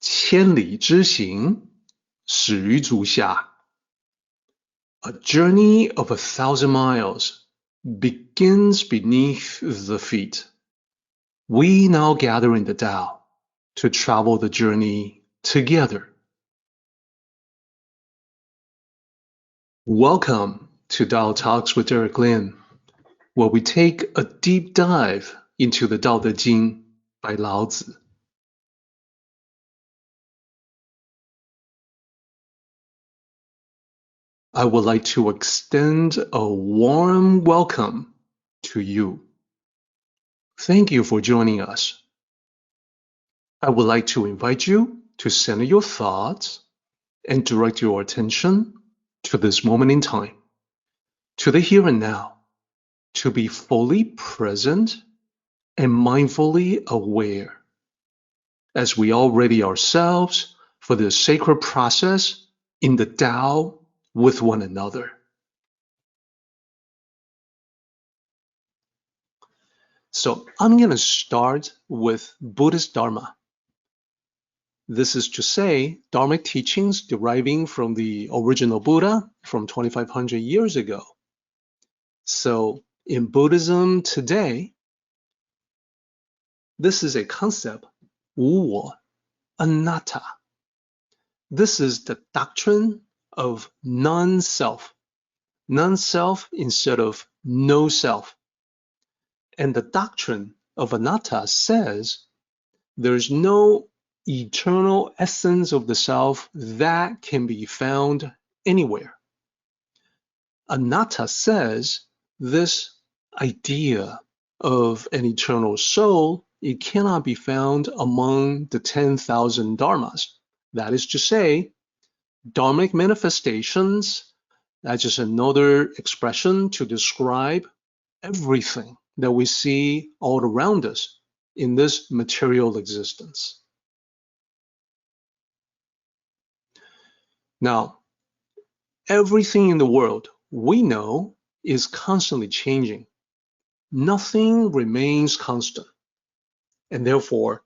千里之行，始于足下。A journey of 1,000 miles begins beneath the feet. We now gather in the Tao to travel the journey together. Welcome to Tao Talks with Derek Lin, where we take a deep dive into the Tao Te Ching by Lao Tzu. I would like to extend a warm welcome to you. Thank you for joining us. I would like to invite you to center your thoughts and direct your attention to this moment in time, to the here and now, to be fully present and mindfully aware as we all ready ourselves for this sacred process in the Tao with one another. So I'm going to start with Buddhist Dharma. This is to say, Dharmic teachings deriving from the original Buddha from 2,500 years ago. So in Buddhism today, this is a concept, 无我, anatta. This is the doctrine of non-self. Non-self instead of no self. And the doctrine of anatta says there's no eternal essence of the self that can be found anywhere. Anatta says this idea of an eternal soul, it cannot be found among the 10,000 dharmas. That is to say, dharmic manifestations, that's just another expression to describe everything that we see all around us in this material existence. Now, everything in the world we know is constantly changing. Nothing remains constant. And therefore,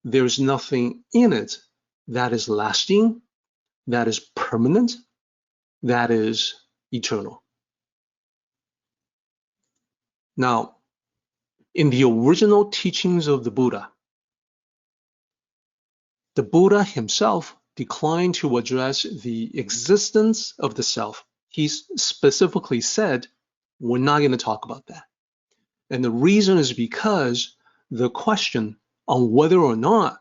there's nothing in it that is lasting, that is permanent, that is eternal. Now, in the original teachings of the Buddha himself declined to address the existence of the self. He specifically said, we're not going to talk about that. And the reason is because the question on whether or not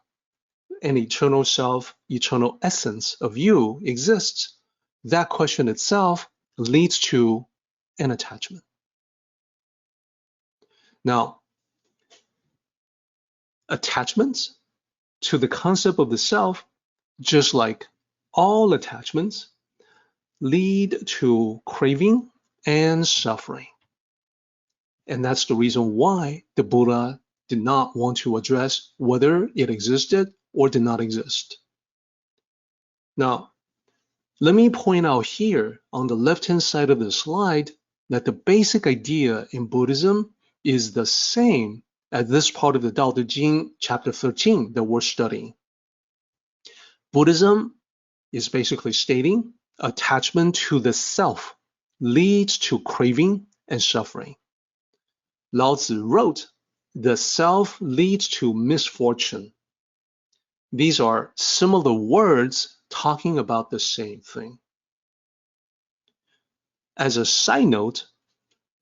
an eternal self, eternal essence of you exists, that question itself leads to an attachment. Now, attachments to the concept of the self, just like all attachments, lead to craving and suffering. And that's the reason why the Buddha did not want to address whether it existed or did not exist. Now, let me point out here on the left-hand side of the slide that the basic idea in Buddhism is the same as this part of the Tao Te Ching Chapter 13 that we're studying. Buddhism is basically stating attachment to the self leads to craving and suffering. Lao Tzu wrote, the self leads to misfortune. These are similar words talking about the same thing. As a side note,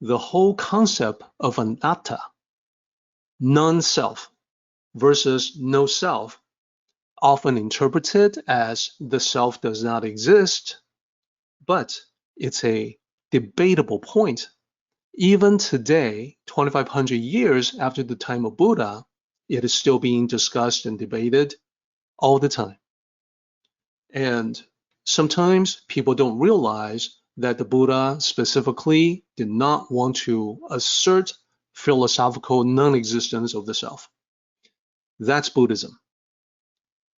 the whole concept of anatta, non-self versus no self, often interpreted as the self does not exist, but it's a debatable point. Even today, 2,500 years after the time of Buddha, it is still being discussed and debated all the time. And sometimes people don't realize that the Buddha specifically did not want to assert philosophical non-existence of the self. That's Buddhism.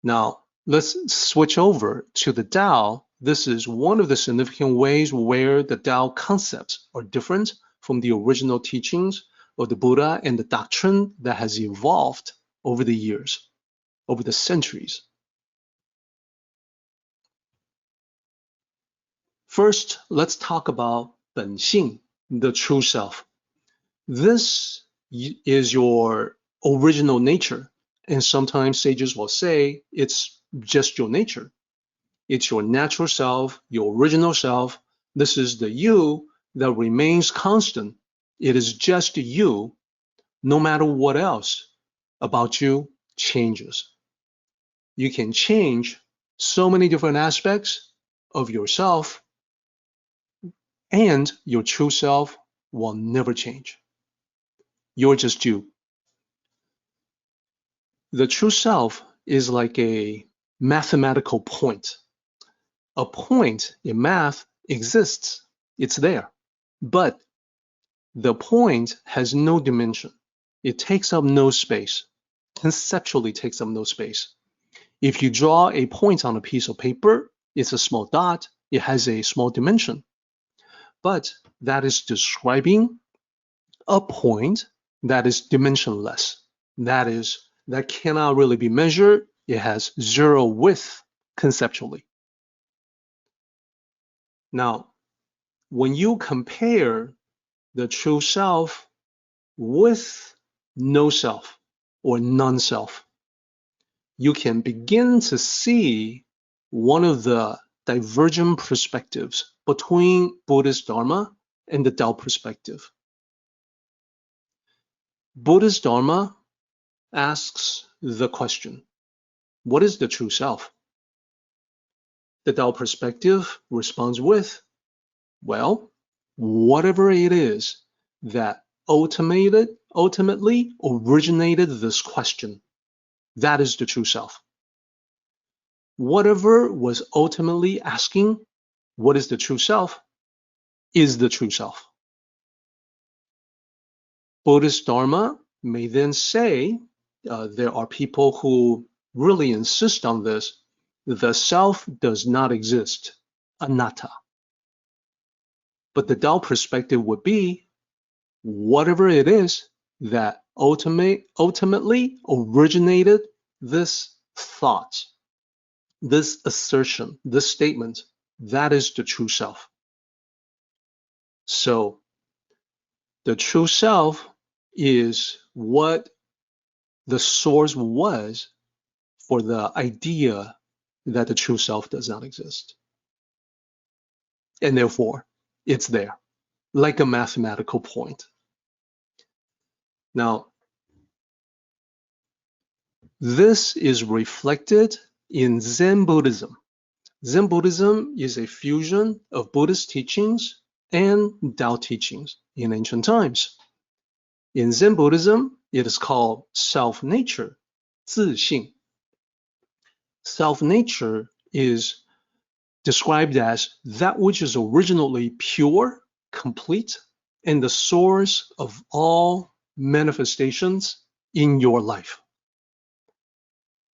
Now, let's switch over to the Tao. This is one of the significant ways where the Tao concepts are different from the original teachings of the Buddha and the doctrine that has evolved over the years, over the centuries. First, let's talk about 本性, the true self. This is your original nature, and sometimes sages will say it's just your nature. It's your natural self, your original self. This is the you that remains constant. It is just you, no matter what else about you changes. You can change so many different aspects of yourself, and your true self will never change. You're just you. The true self is like a mathematical point. A point in math exists. It's there. But the point has no dimension. It takes up no space. Conceptually takes up no space. If you draw a point on a piece of paper, it's a small dot. It has a small dimension. But that is describing a point that is dimensionless. That cannot really be measured. It has zero width conceptually. Now, when you compare the true self with no self or non-self, you can begin to see one of the divergent perspectives between Buddhist Dharma and the Tao perspective. Buddhist Dharma asks the question, what is the true self? The Tao perspective responds with, well, whatever it is that ultimately originated this question, that is the true self. Whatever was ultimately asking, what is the true self, is the true self. Buddhist Dharma may then say, there are people who really insist on this, the self does not exist, anatta. But the Tao perspective would be, whatever it is that ultimately originated this thought, this assertion, this statement, that is the true self. So the true self is what the source was for the idea that the true self does not exist. And therefore, it's there, like a mathematical point. Now, this is reflected in Zen Buddhism. Zen Buddhism is a fusion of Buddhist teachings and Tao teachings in ancient times. In Zen Buddhism, it is called self-nature, 自性. Self-nature is described as that which is originally pure, complete, and the source of all manifestations in your life.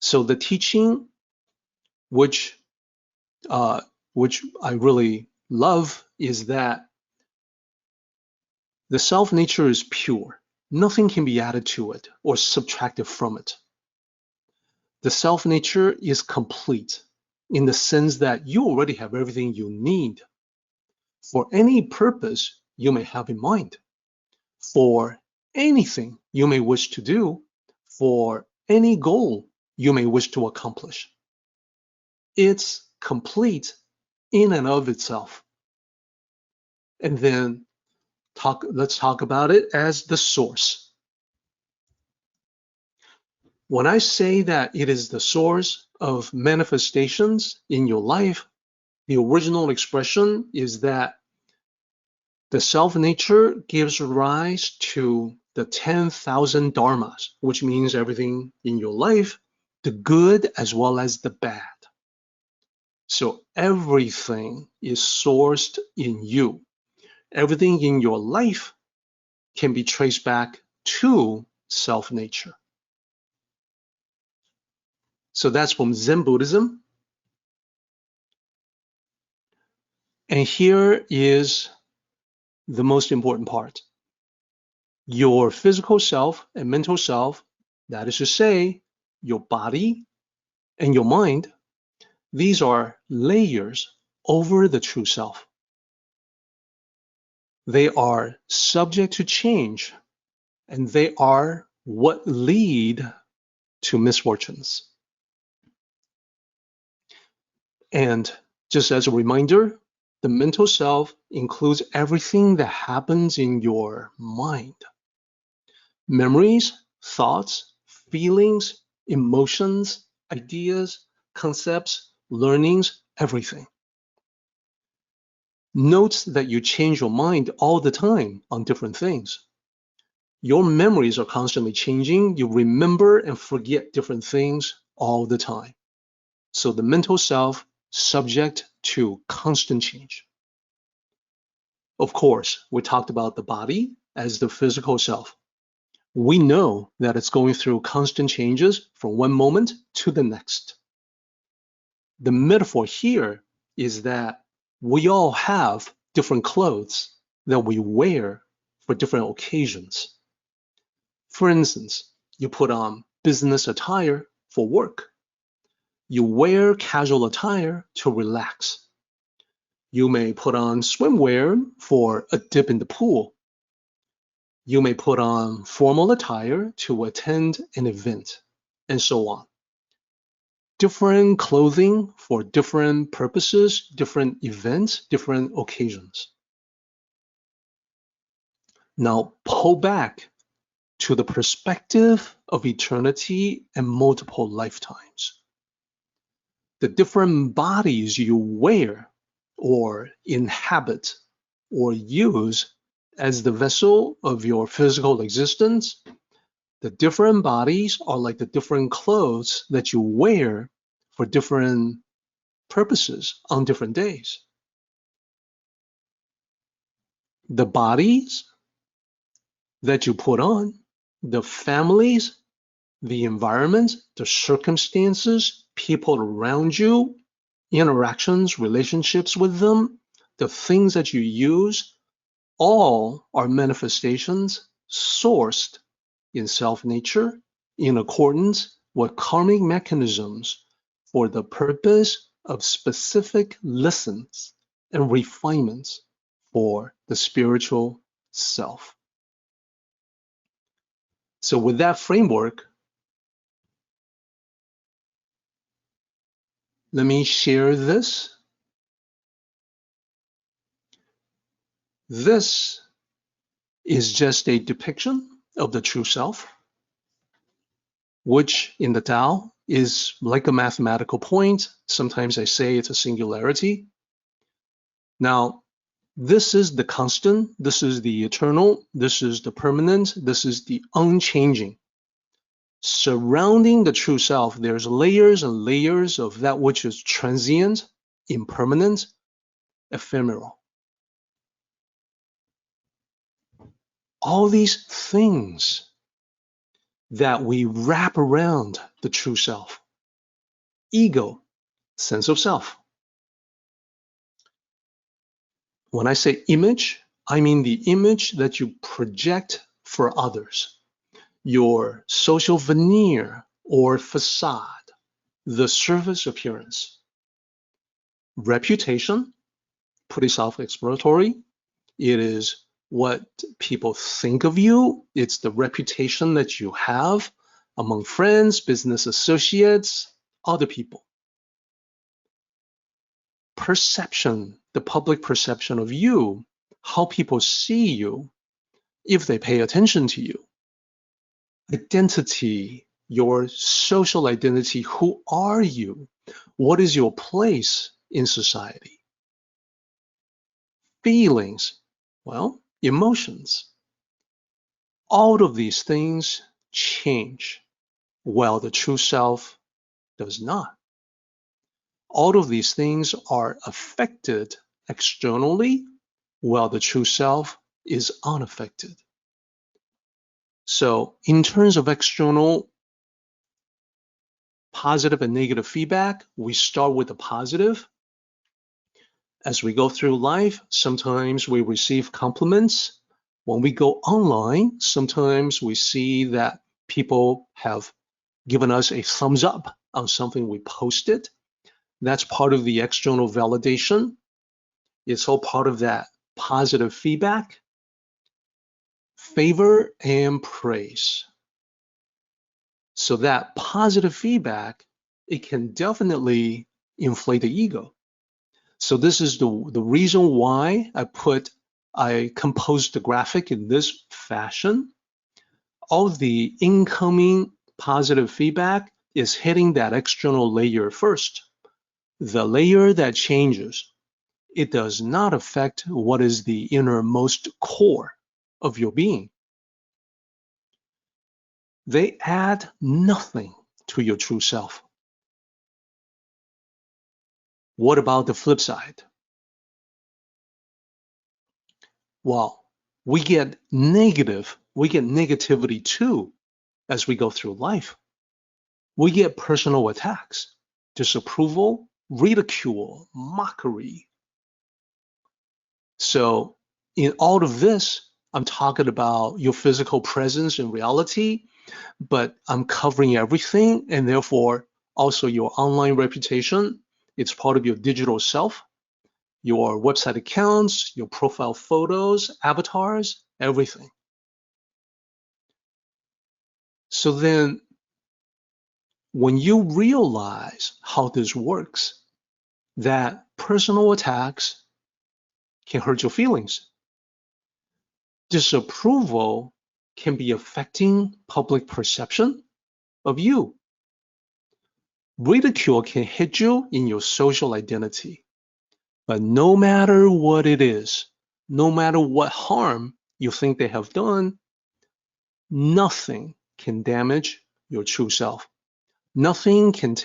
So the teaching which I really love is that the self-nature is pure. Nothing can be added to it or subtracted from it. The self-nature is complete in the sense that you already have everything you need for any purpose you may have in mind, for anything you may wish to do, for any goal you may wish to accomplish. It's complete in and of itself. And then let's talk about it as the source. When I say that it is the source of manifestations in your life, the original expression is that the self-nature gives rise to the 10,000 dharmas, which means everything in your life, the good as well as the bad. So everything is sourced in you. Everything in your life can be traced back to self-nature. So that's from Zen Buddhism. And here is the most important part. Your physical self and mental self, that is to say, your body and your mind, these are layers over the true self. They are subject to change, and they are what lead to misfortunes. And just as a reminder, the mental self includes everything that happens in your mind. Memories, thoughts, feelings, emotions, ideas, concepts, learnings, everything. Note that you change your mind all the time on different things. Your memories are constantly changing. You remember and forget different things all the time. So the mental self, subject to constant change. Of course, we talked about the body as the physical self. We know that it's going through constant changes from one moment to the next. The metaphor here is that we all have different clothes that we wear for different occasions. For instance, you put on business attire for work. You wear casual attire to relax. You may put on swimwear for a dip in the pool. You may put on formal attire to attend an event, and so on. Different clothing for different purposes, different events, different occasions. Now pull back to the perspective of eternity and multiple lifetimes. The different bodies you wear or inhabit or use as the vessel of your physical existence, the different bodies are like the different clothes that you wear for different purposes on different days. The bodies that you put on, the families, the environment, the circumstances, people around you, interactions, relationships with them, the things that you use, all are manifestations sourced in self-nature in accordance with karmic mechanisms for the purpose of specific lessons and refinements for the spiritual self. So with that framework, let me share this. This is just a depiction of the true self, which in the Tao is like a mathematical point. Sometimes I say it's a singularity. Now, this is the constant, this is the eternal, this is the permanent, this is the unchanging. Surrounding the true self, there's layers and layers of that which is transient, impermanent, ephemeral. All these things that we wrap around the true self. Ego, sense of self. When I say image, I mean the image that you project for others. Your social veneer or facade, the surface appearance. Reputation, pretty self-explanatory. It is what people think of you. It's the reputation that you have among friends, business associates, other people. Perception, the public perception of you, how people see you, if they pay attention to you. Identity, your social identity, who are you? What is your place in society? Feelings, well, emotions. All of these things change, while the true self does not. All of these things are affected externally, while the true self is unaffected. So in terms of external positive and negative feedback, we start with the positive. As we go through life, sometimes we receive compliments. When we go online, sometimes we see that people have given us a thumbs up on something we posted. That's part of the external validation. It's all part of that positive feedback, favor, and praise. So that positive feedback, it can definitely inflate the ego. So this is the reason why I composed the graphic in this fashion. All the incoming positive feedback is hitting that external layer first. The layer that changes, it does not affect what is the innermost core of your being. They add nothing to your true self. What about the flip side? Well, we get negativity too as we go through life. We get personal attacks, disapproval, ridicule, mockery. So in all of this, I'm talking about your physical presence in reality, but I'm covering everything, and therefore also your online reputation. It's part of your digital self, your website accounts, your profile photos, avatars, everything. So then when you realize how this works, that personal attacks can hurt your feelings. Disapproval can be affecting public perception of you. Ridicule can hit you in your social identity. But no matter what it is, no matter what harm you think they have done, nothing can damage your true self. Nothing can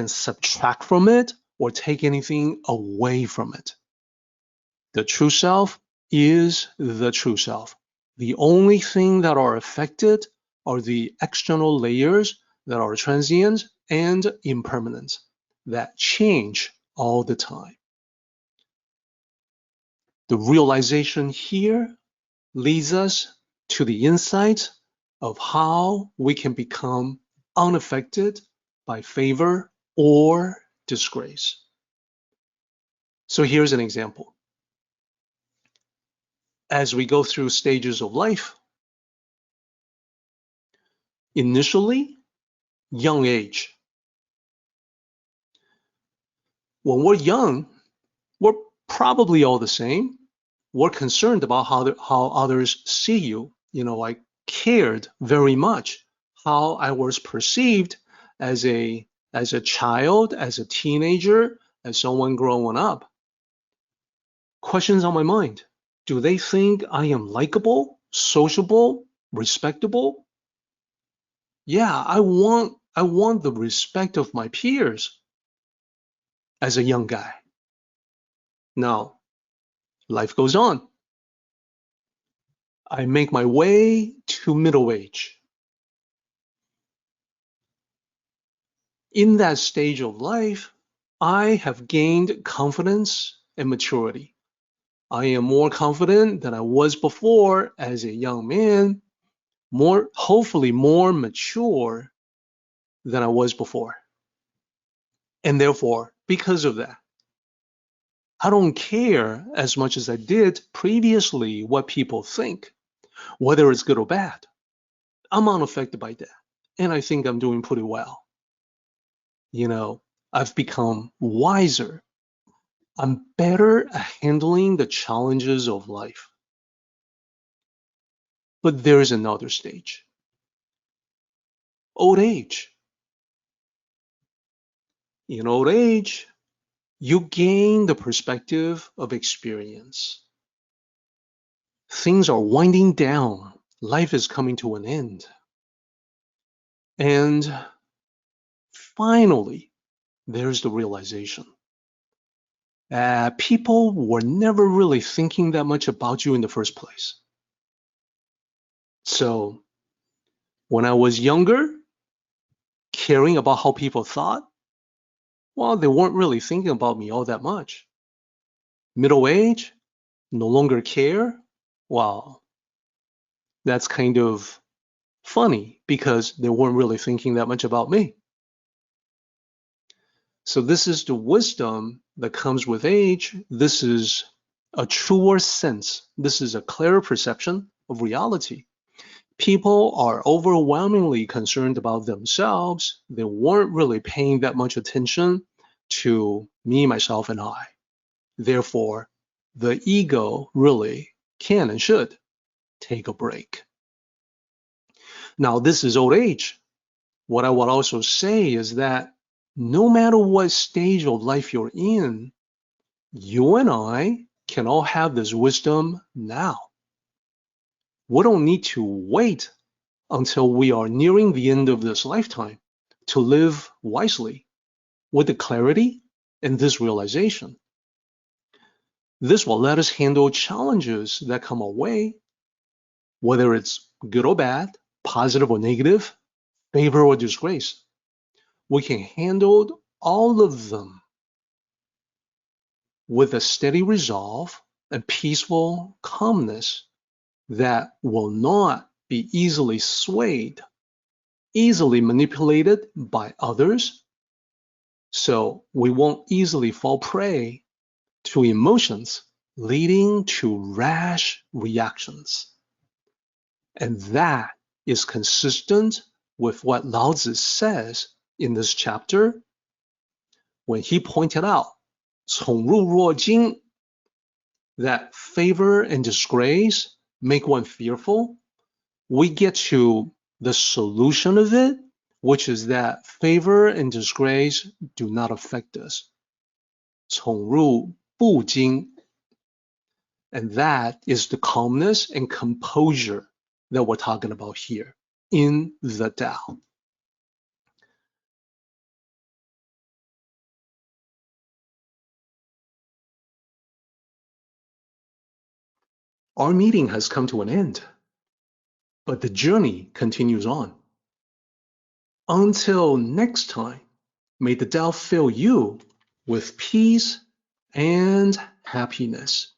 subtract from it or take anything away from it. The true self is the true self. The only thing that are affected are the external layers that are transient and impermanent, that change all the time. The realization here leads us to the insight of how we can become unaffected by favor or disgrace. So here's an example. As we go through stages of life, initially, young age. When we're young, we're probably all the same. We're concerned about how others see you. I cared very much how I was perceived as a child, as a teenager, as someone growing up. Questions on my mind. Do they think I am likable, sociable, respectable? Yeah, I want the respect of my peers as a young guy. Now, life goes on. I make my way to middle age. In that stage of life, I have gained confidence and maturity. I am more confident than I was before as a young man, hopefully more mature than I was before. And therefore, because of that, I don't care as much as I did previously what people think, whether it's good or bad. I'm unaffected by that. And I think I'm doing pretty well. I've become wiser. I'm better at handling the challenges of life. But there's another stage. Old age. In old age, you gain the perspective of experience. Things are winding down. Life is coming to an end. And finally, there's the realization. People were never really thinking that much about you in the first place. So when I was younger, caring about how people thought, well, they weren't really thinking about me all that much. Middle age, no longer care. Well, that's kind of funny because they weren't really thinking that much about me. So this is the wisdom that comes with age. This is a truer sense. This is a clearer perception of reality. People are overwhelmingly concerned about themselves. They weren't really paying that much attention to me, myself, and I. Therefore, the ego really can and should take a break. Now, this is old age. What I would also say is that no matter what stage of life you're in, you and I can all have this wisdom now. We don't need to wait until we are nearing the end of this lifetime to live wisely with the clarity and this realization. This will let us handle challenges that come our way, whether it's good or bad, positive or negative, favor or disgrace. We can handle all of them with a steady resolve and peaceful calmness that will not be easily swayed, easily manipulated by others, so we won't easily fall prey to emotions leading to rash reactions. And that is consistent with what Lao Tzu says in this chapter when he pointed out 宠辱若惊, that favor and disgrace make one fearful. We get to the solution of it, which is that favor and disgrace do not affect us. 宠辱不惊. And that is the calmness and composure that we're talking about here in the Tao. Our meeting has come to an end, but the journey continues on. Until next time, may the Tao fill you with peace and happiness.